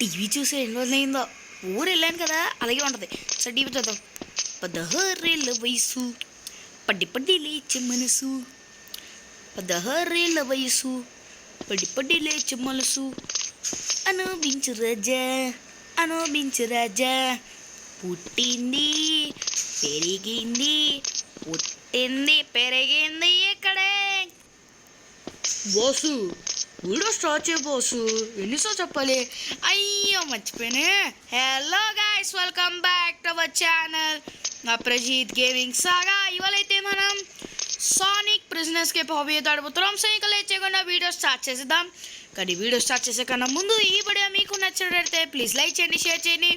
TV చూసి ఎన్ని రోజులైందో. ఊరు వెళ్ళాను కదా, అలాగే ఉంటుంది. సరే టీవీ చూద్దాం. 16 వయసు, పడి పడి లేచే మనసు. 16 వయసు, పడి పడి లేచే మనసు. అనుభించు రాజా, అనుభించు రాజా. పుట్టింది పెరిగింది, పుట్టింది పెరిగింది ఇక్కడే. బాసు వీడియో స్టార్ట్ చేయ బాసు, ఎన్నిసార్లు చెప్పాలి? అయ్యో మర్చిపోయాను. Hello guys, welcome back to our channel Prajeet gaming saga. ఇవాళైతే మనం సానిక్ ప్రిజనర్స్ కే హాబీ ఆడబోతున్నాం. సో ఇంకా లేట్ చేయకుండా వీడియో స్టార్ట్ చేసేద్దాం. కానీ వీడియో స్టార్ట్ చేసే కన్నా ముందు ఈ వీడియో మీకు నచ్చినట్లయితే ప్లీజ్ లైక్ చేయండి, షేర్ చేయండి,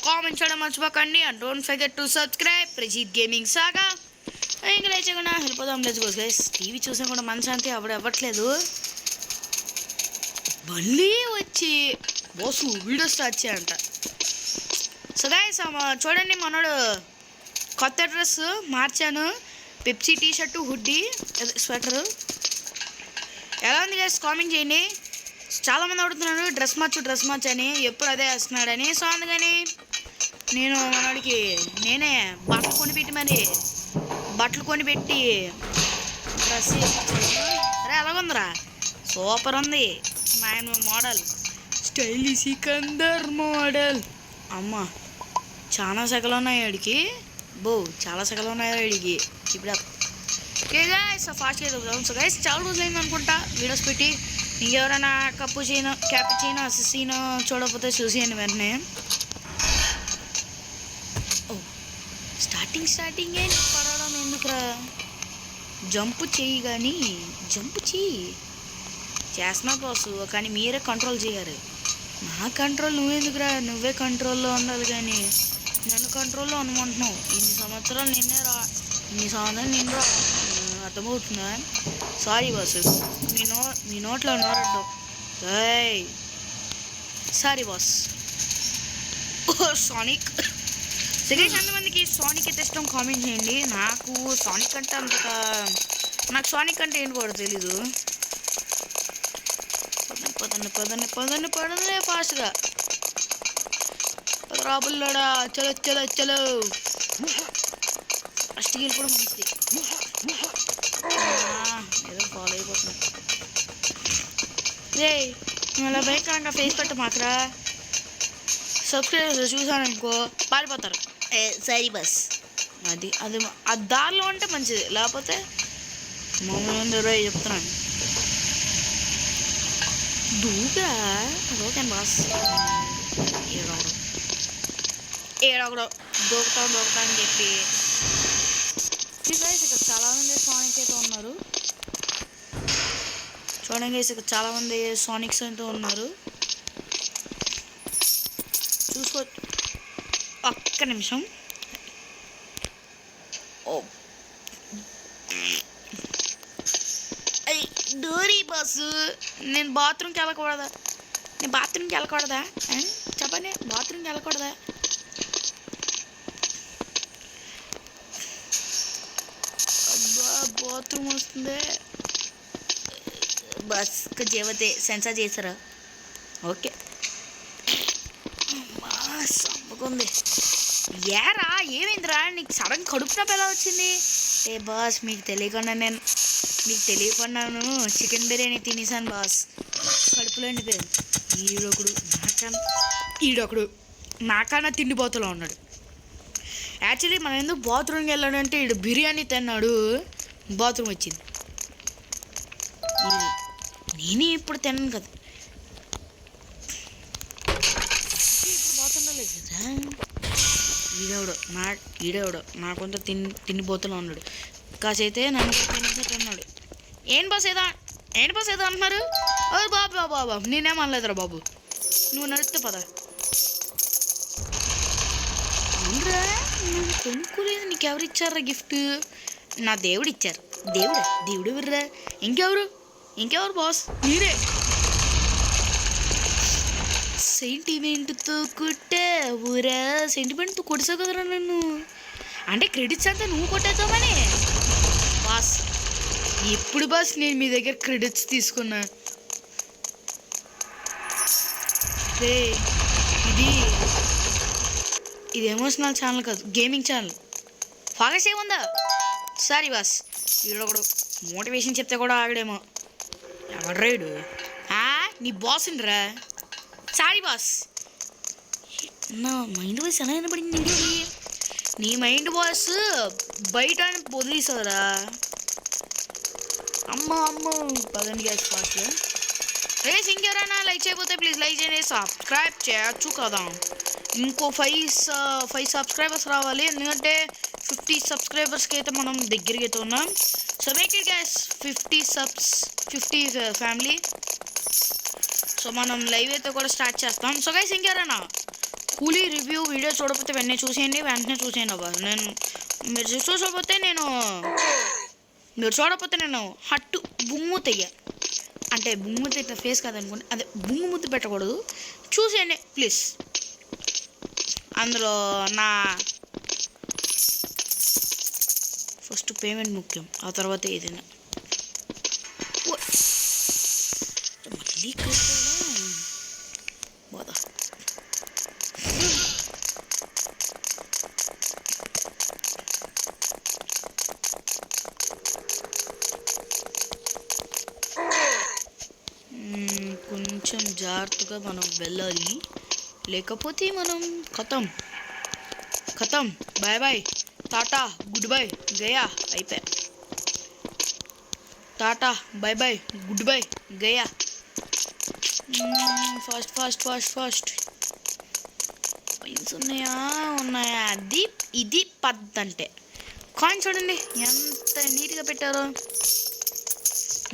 కామెంట్ చేయడం మర్చిపోకండి. And don't forget to subscribe Prajeet gaming saga. ఇంకా లేట్ చేయకుండా వెళ్ళిపోదాం. Let's go guys. టీవీ చూసినా కూడా మనశాంతి అవ్వట్లేదు. మళ్ళీ వచ్చి బాసు వీడియో స్టార్ట్ చేయంట. సో గైస్ చూడండి, మనోడు కొత్త డ్రెస్ మార్చాను. Pepsi T shirt, hoodie, sweater. ఎలా ఉంది గైస్ కామెంట్ చేయండి. చాలామంది అడుగుతున్నాడు డ్రెస్ మార్చు అని, ఎప్పుడు అదే వేస్తున్నాడని. సో అందుకని నేను మనోడికి నేనే బట్టలు కొనిపెట్టి డ్రెస్ అరే ఎలాగుందిరా, సూపర్ ఉంది. ఆయన మోడల్ స్టైలీ సికందర్ మోడల్. అమ్మ చాలా సెగలు ఉన్నాయి వాడికి, చాలా సెగలు ఉన్నాయి వాడికి. ఇప్పుడు ఓకే గైస్, ఫాస్ట్గా చదువుతాం. సో గైస్ చాలా రోజులైంది అనుకుంటా వీడియోస్ పెట్టి. ఇంకెవరైనా క్యాపుచీనో అసిసీనో చూడకపోతే చూసేయండి వెంటనే. స్టార్టింగ్ ఏంటి పడడం ఎందుకురా? జంప్ చెయ్యి, కానీ జంప్ చెయ్యి చేస్తున్నా బాసు, కానీ మీరే కంట్రోల్ చేయాలి. నా కంట్రోల్ నువ్వెందుకురా? నువ్వే కంట్రోల్లో ఉండాలి, కానీ నన్ను కంట్రోల్లో అనుకుంటున్నావు. ఇన్ని సంవత్సరాలు నిన్ను రా అర్థమవుతుందా? సారీ బాసు, మీ నోట్లో నోరడ్డం. Sorry boss. సానిక్ సెకండ్ ఎంతమందికి సానిక్ అయితే ఇష్టం కామెంట్ చేయండి. నాకు సానిక్ అంటే ఏంటి కూడా తెలీదు. పదండి ఫాస్ట్గా రాబుల్లాడా. చలో ఫస్ట్ గేల్ కూడా మంచిది. ఏదో ఫాలో అయిపోతున్నా. రే నువ్వు అలా భయంకరంగా ఫేస్ పెట్ట మాత్రా. సబ్స్క్రైబర్స్ చూసాననుకో పారిపోతారు. సరే బస్, అది దారిలో ఉంటే మంచిది, లేకపోతే మామూలు చెప్తున్నాను. దూకురా ఓకే బాస్. ఏడొకడు దూకుతాం అని చెప్పి ఇక్కడ చాలామంది సానిక్ అయితే ఉన్నారు. చూడండి ఇక్కడ చాలామంది సానిక్స్ అయితే ఉన్నారు. చూసుకో ఒక్క నిమిషం. డోరీ బస్సు, నేను బాత్రూమ్కి వెళ్ళకూడదా? చెప్పండి, బాత్రూమ్కి వెళ్ళకూడదా? అబ్బా బాత్రూమ్ వస్తుంది. బస్ జీవతే సెన్సార్ చేశారా? ఓకే సమ్మకుంది. ఏరా ఏమైందిరా నీకు? సడన్ కడుపు నొప్పి ఎలా వచ్చింది? బాస్ మీకు తెలియకుండాను చికెన్ బిర్యానీ తినేసాను బాస్, కడుపులో ఎండిపోయాను. ఈడొకడు నాకన్నా తిండిపోతలో ఉన్నాడు. యాక్చువల్లీ మనం ఎందుకు బాత్రూమ్కి వెళ్ళాడంటే ఈడు బిర్యానీ తిన్నాడు, బాత్రూమ్ వచ్చింది. నేనే ఇప్పుడు తిన్నాను కదా, ఇప్పుడు బాత్రూమ్ లేదు కదా. ఈడెవడో నాకొంత తిండిపోతలో ఉన్నాడు. కాసైతే నన్ను తినేసేట్టు ఉన్నాడు. ఏంటి బాస్ ఏదో అంటున్నారు? బాబు నేనేమనలేదురా బాబు, నువ్వు నడిస్తే పదా. అవునరా, నువ్వు కొనుక్కోలేదు, నీకు ఎవరు ఇచ్చారా గిఫ్ట్? నా దేవుడు ఇచ్చారు. దేవుడు ఎవర్రా? ఇంకెవరు బాస్? మీరే. సెంటిమెంట్తో కొట్టావురా, సెంటిమెంట్తో కొడిసావు కదరా నన్ను. అంటే క్రెడిట్స్ అంతా నువ్వు కొట్టేద్దామని బాస్. ఎప్పుడు బాస్ నేను మీ దగ్గర క్రెడిట్స్ తీసుకున్నా? రే ఇది ఇది ఎమోషనల్ ఛానల్ కాదు, గేమింగ్ ఛానల్. ఫాగస్ ఏముందా? సారీ బాస్, వీడు ఒకడు మోటివేషన్ చెప్తే కూడా ఆగడేమో. ఎవడు రైడు? నీ బాస్ రా. Sorry boss. నా మైండ్ వాయిస్ ఎలా వినపడింది? నీ మైండ్ వాయిస్ బయట వదిలేసారా? అమ్మ పదండి గ్యాస్ ఫాస్ట్. రేస్ ఇంకెవరైనా లైక్ చేయకపోతే ప్లీజ్ లైక్ చేయండి, సబ్స్క్రైబ్ చేయొచ్చు కదా. ఇంకో 5 సబ్స్క్రైబర్స్ రావాలి, ఎందుకంటే 50 సబ్స్క్రైబర్స్కి అయితే మనం దగ్గరికి అయితే ఉన్నాం. So make it gas 50 family. So మనం లైవ్ అయితే కూడా స్టార్ట్ చేస్తాం. సో గైస్ ఇంకెవరైనా కూలీ రివ్యూ వీడియో చూడకపోతే వెంటనే చూసేయండి అవ్వ. మీరు చూడకపోతే నేను హట్టు బుమ్ముతయ్య, అంటే బుమ్ముత ఇట్లా ఫేస్ కాదనుకోండి, అదే బుమ్ము ముద్దు పెట్టకూడదు. చూసేయండి ప్లీజ్. అందులో నా ఫస్ట్ పేమెంట్ ముఖ్యం, ఆ తర్వాత ఏదైనా. మళ్ళీ బాధ. కొంచెం జాగ్రత్తగా మనం వెళ్ళాలి, లేకపోతే మనం ఖతం బాయ్ టాటా గుడ్ బై గయా అయిపోయా. టాటా బాయ్ గుడ్ బై గయా. ఫాస్ట్ కాయిన్స్ ఉన్నాయా? ఇది పద్ధతి. కాయిన్స్ చూడండి ఎంత నీట్గా పెట్టారో.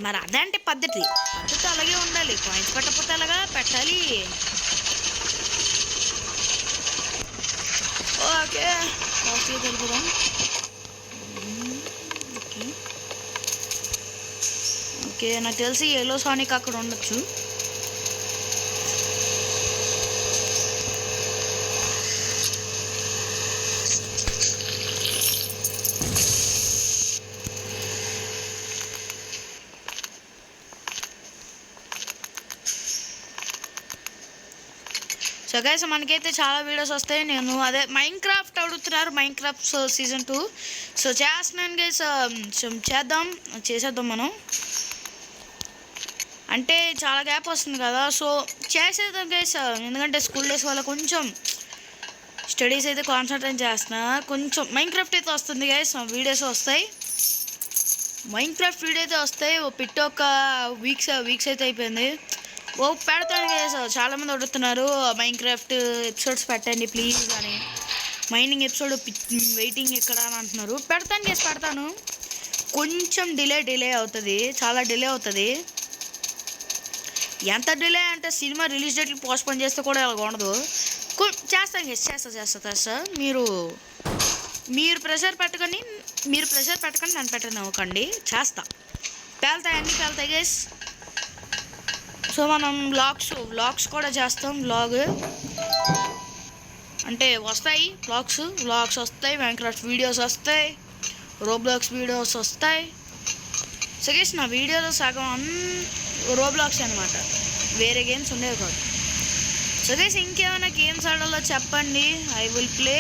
మరి అదే అంటే పద్ధతి అలాగే ఉండాలి. కాయిన్స్ పెట్టకపోతే అలాగా పెట్టాలి. ఓకే కాస్ట్గా తెలుపుదాం. ఓకే నాకు తెలిసి ఎల్లో సానిక్ అక్కడ ఉండొచ్చు. సో గైస్ మనకైతే చాలా వీడియోస్ వస్తాయి. నేను అదే మైన్క్రాఫ్ట్ అడుగుతున్నారు, మైన్క్రాఫ్ట్ సీజన్ 2. సో చేస్తున్నాను గైస్, చేసేద్దాం మనం. అంటే చాలా గ్యాప్ వస్తుంది కదా, సో చేసేద్దాం గైస్. ఎందుకంటే స్కూల్ డేస్ వల్ల కొంచెం స్టడీస్ అయితే కాన్సన్ట్రేట్ చేస్తున్నా. కొంచెం మైన్క్రాఫ్ట్ అయితే వస్తుంది గైస్, వీడియోస్ వస్తాయి. మైన్క్రాఫ్ట్ వీడియో అయితే వస్తాయి. పెట్టి ఒక వీక్స్ అయితే అయిపోయింది. పెడతాను కదా. చాలామంది అడుగుతున్నారు మైన్క్రాఫ్ట్ ఎపిసోడ్స్ పెట్టండి ప్లీజ్ అని. మైనింగ్ ఎపిసోడ్ వెయిటింగ్ ఎక్కడ అని అంటున్నారు. పెడతాను. కొంచెం డిలే అవుతుంది, చాలా డిలే అవుతుంది. ఎంత డిలే అంటే సినిమా రిలీజ్ డేట్లు పోస్ట్పోన్ చేస్తే కూడా అలా ఉండదు. చేస్తా. మీరు ప్రెషర్ పెట్టకండి నన్ను పెట్టనివ్వకండి. చేస్తా. పేలుతాయి గైస్. సో మనం వ్లాగ్స్ కూడా చేస్తాం. వ్లాగ్ అంటే వస్తాయి, వ్లాగ్స్ వస్తాయి, మైన్క్రాఫ్ట్ వీడియోస్ వస్తాయి, రోబ్లాక్స్ వీడియోస్ వస్తాయి. సో గైస్ నా వీడియోలో సగం రోబ్లాక్స్ అనమాట, వేరే గేమ్స్ ఉండేవి కాదు. సో గైస్ ఇంకేమైనా గేమ్స్ ఆడాలో చెప్పండి, ఐ విల్ ప్లే.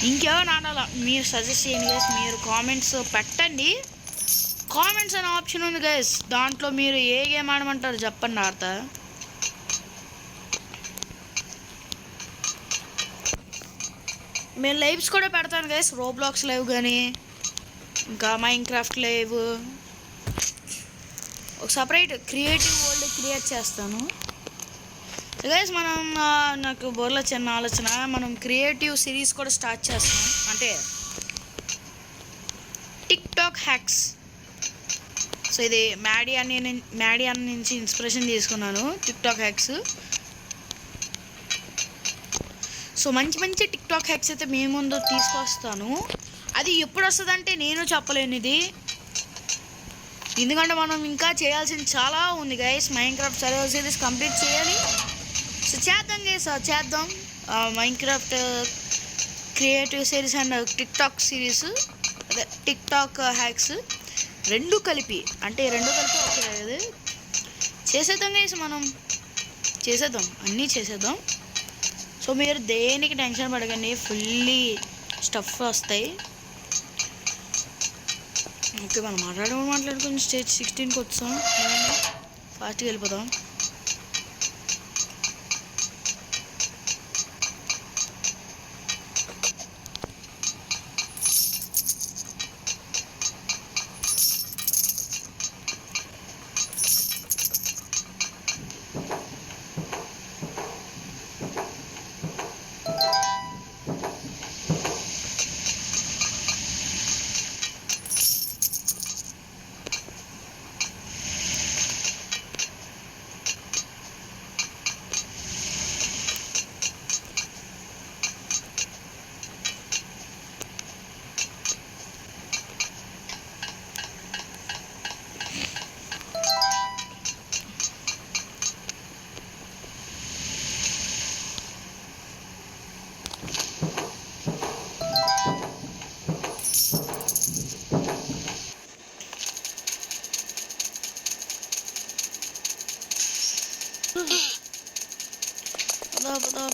ఇంకేమైనా ఆడాలా మీరు సజెస్ట్ చేయండి గైస్. మీరు కామెంట్స్ పెట్టండి. కామెంట్స్ అనే ఆప్షన్ ఉంది గైస్, దాంట్లో మీరు ఏ గేమ్ ఆడమంటారు చెప్పండి, ఆడతా. నేను లైవ్స్ కూడా పెడతాను గైస్, రోబ్లాక్స్ లైవ్ కానీ ఇంకా మైన్క్రాఫ్ట్ లైవ్. ఒక సపరేట్ క్రియేటివ్ వరల్డ్ క్రియేట్ చేస్తాను గైస్. మనం నాకు బోర్లో చిన్న ఆలోచన, మనం క్రియేటివ్ సిరీస్ కూడా స్టార్ట్ చేస్తాం. అంటే టిక్టాక్ హ్యాక్స్. సో ఇది మ్యాడీ అన్న నుంచి ఇన్స్పిరేషన్ తీసుకున్నాను, టిక్టాక్ హ్యాక్స్. సో మంచి టిక్టాక్ హ్యాక్స్ అయితే మీ ముందు తీసుకొస్తాను. అది ఎప్పుడు వస్తుంది అంటే నేను చెప్పలేను ఇది, ఎందుకంటే మనం ఇంకా చేయాల్సింది చాలా ఉంది guys. Minecraft server series complete చేయాలి. సో చేద్దాం గైస్, చేద్దాం. Minecraft creative series and TikTok series, అదే టిక్టాక్ హ్యాక్స్ రెండు కలిపి ఒకే చేసేద్దాం గైస్, మనం చేసేద్దాం, అన్నీ చేసేద్దాం. సో మీరు దేనికి టెన్షన్ పడకండి, ఫుల్లీ స్టఫ్ వస్తాయి. ఓకే, మనం మాట్లాడుకొని స్టేజ్ 16కి వచ్చాం. ఫాస్ట్గా వెళ్ళిపోదాం.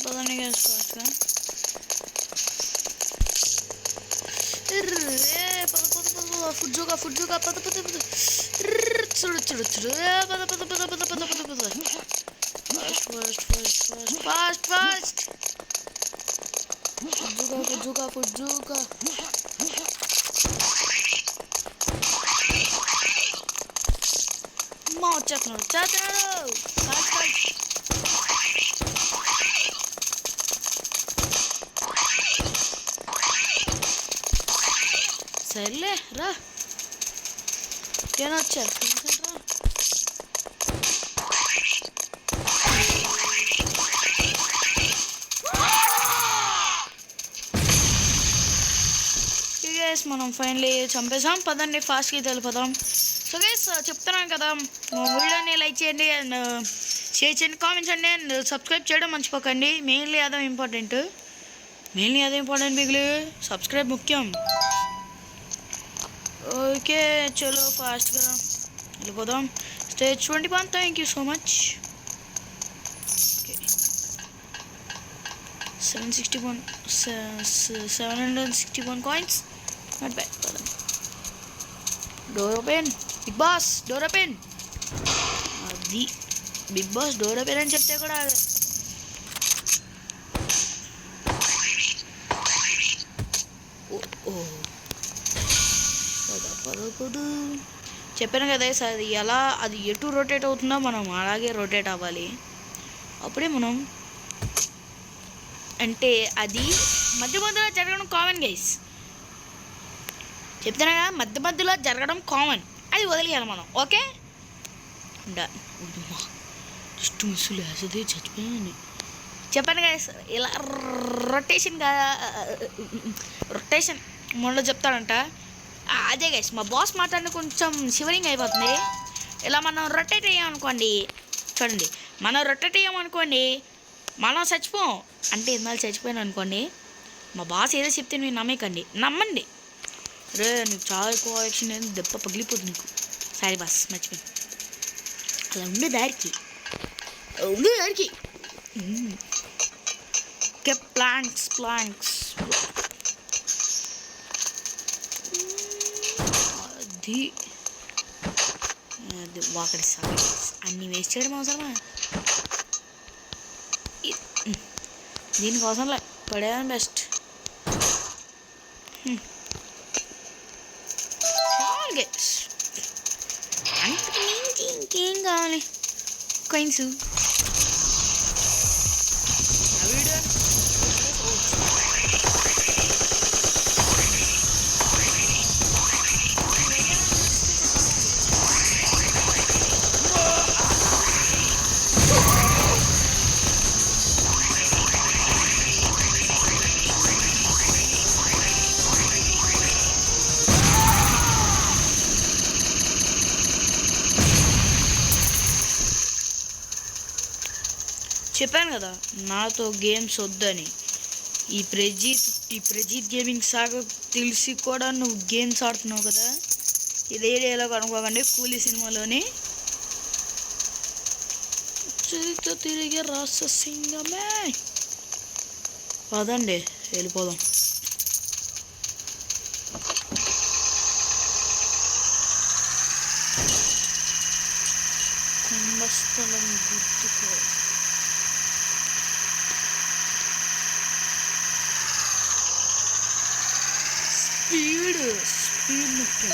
పదండి గైస్ ఫాస్ట్గా. ఫుడ్ జోగా పద చూడు పద ఫాస్ట్ ఫుడ్ జోగా. మా వచ్చేస్తున్నాడు. సర్లే రా, నేను వచ్చా రా. గైస్ మనం ఫైనలీ చంపేసాం. పదండి ఫాస్ట్గా వెళ్ళిపోదాం. సో గైస్ చెప్తున్నాను కదా, మా వీడియోని లైక్ చేయండి అండ్ షేర్ చేయండి, కామెంట్స్ చేయండి అండ్ సబ్స్క్రైబ్ చేయడం మర్చిపోకండి. మెయిన్లీ అదే ఇంపార్టెంట్ మిగిలి సబ్స్క్రైబ్ ముఖ్యం. ఓకే చలో ఫాస్ట్గా వెళ్ళిపోదాం. Stage 21. Thank you so much. Okay 761 coins, not bad. Door open, Bigg Boss door open. అది బిగ్ బాస్ డోర్ ఓపెన్ అని చెప్తే కూడా చెప్పాను కదా సార్, అది ఎటు రొటేట్ అవుతుందో మనం అలాగే రొటేట్ అవ్వాలి. అప్పుడే మనం అంటే అది మధ్యలో జరగడం కామన్ గైస్. చెప్తున్నా కదా, మధ్యలో జరగడం కామన్, అది వదిలేయాలి మనం. ఓకే జస్ట్ మిస్సులు వేసేది చచ్చిపోయాను. చెప్పాను గైస్, ఇలా రొటేషన్ మొన్న చెప్తాడంట. అదే గైస్ మా బాస్ మాట్లాడిన కొంచెం షివరింగ్ అయిపోతుంది. ఇలా మనం రొటేట్ అయ్యామనుకోండి, చూడండి, మనం రొటేట్ అయ్యామనుకోండి మనం చచ్చిపోం. అంటే ఇందాక చచ్చిపోయాను అనుకోండి, మా బాస్ ఏదో చెప్తే మీరు నమ్మండి. రే నీకు చాలా ఎక్కువ యాక్షన్ అయింది, దెబ్బ పగిలిపోతుంది నీకు. సారీ బాస్, మర్చిపోయింది. అలా ఉండే దారికి ప్లాంక్స్ అది వాకడి సారీ, అన్నీ వేస్ట్ చేయడం అవసరమా? దీనికోసంలే పడేయాలి బెస్ట్. అంతకు మించి ఇంకేం కావాలి? కాయిన్స్ చెప్పాను కదా నాతో గేమ్స్ వద్దని. ఈ ప్రజీత్ గేమింగ్ సాగా తెలిసి కూడా నువ్వు గేమ్స్ ఆడుతున్నావు కదా. ఇదే డైలాగ్ అనుకోకండి, కూలీ సినిమాలోని చరిత్ర తిరిగే రాససింగమే. పదండి వెళ్ళిపోదాం. కుంభస్థలం గుర్తుకో. స్పీడ్ ముఖ్యం.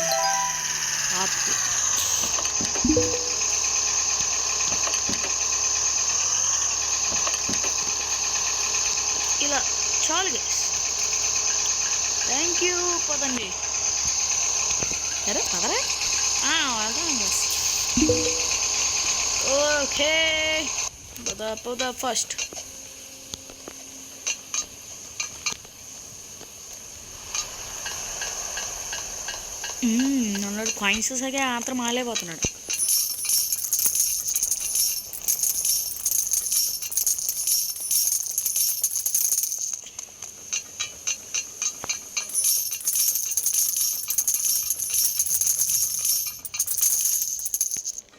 ఆపు. ఇలా చాలు గైస్. Thank you. పదండి. అరే పదరా వెళ్తాం గైస్. ఓకే పద ఫస్ట్. నన్ను కాయిన్స్ సగే ఆత్రం మాలేపోతున్నాడు.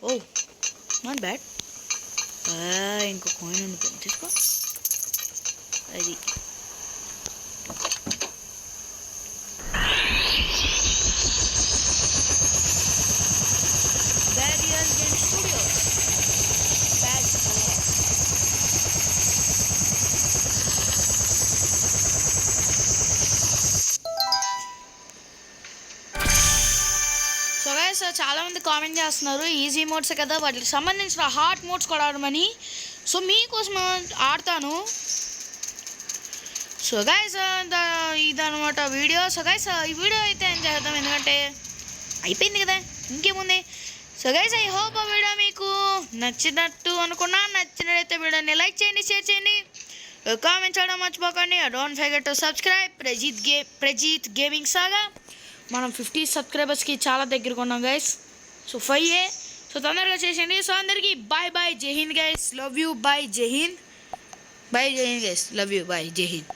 ఓ నాట్ బ్యాడ్. ఇంకో కాయిన్ ఉంది తీసుకో. అది చాలా మంది కామెంట్ చేస్తున్నారు ఈజీ మోడ్స్ కదా వాటికి సంబంధించిన హార్డ్ మోడ్స్ కూడా ఆడమని. సో మీకోసం ఆడతాను. సో గైస్ ఇదనమాట వీడియో. సో గైస్ ఈ వీడియో అయితే ఏం చేద్దాం ఎందుకంటే అయిపోయింది కదా, ఇంకేముంది. సో గైస్ ఐ హోప్ ఆ వీడియో మీకు నచ్చినట్టు అనుకున్నా. నచ్చినట్లయితే వీడియోని లైక్ చేయండి, షేర్ చేయండి, కామెంట్ చేయడం మర్చిపోకండి. Don't forget to subscribe Prajeet gaming saga. మనం 50 సబ్స్క్రైబర్స్కి చాలా దగ్గరకు ఉన్నాం గైస్. So 5A. సో తొందరగా చేసేయండి. సో అందరికీ bye Jai Hind guys. Love you. Bye Jai Hind. Bye Jai Hind guys. Love you. Bye Jai Hind.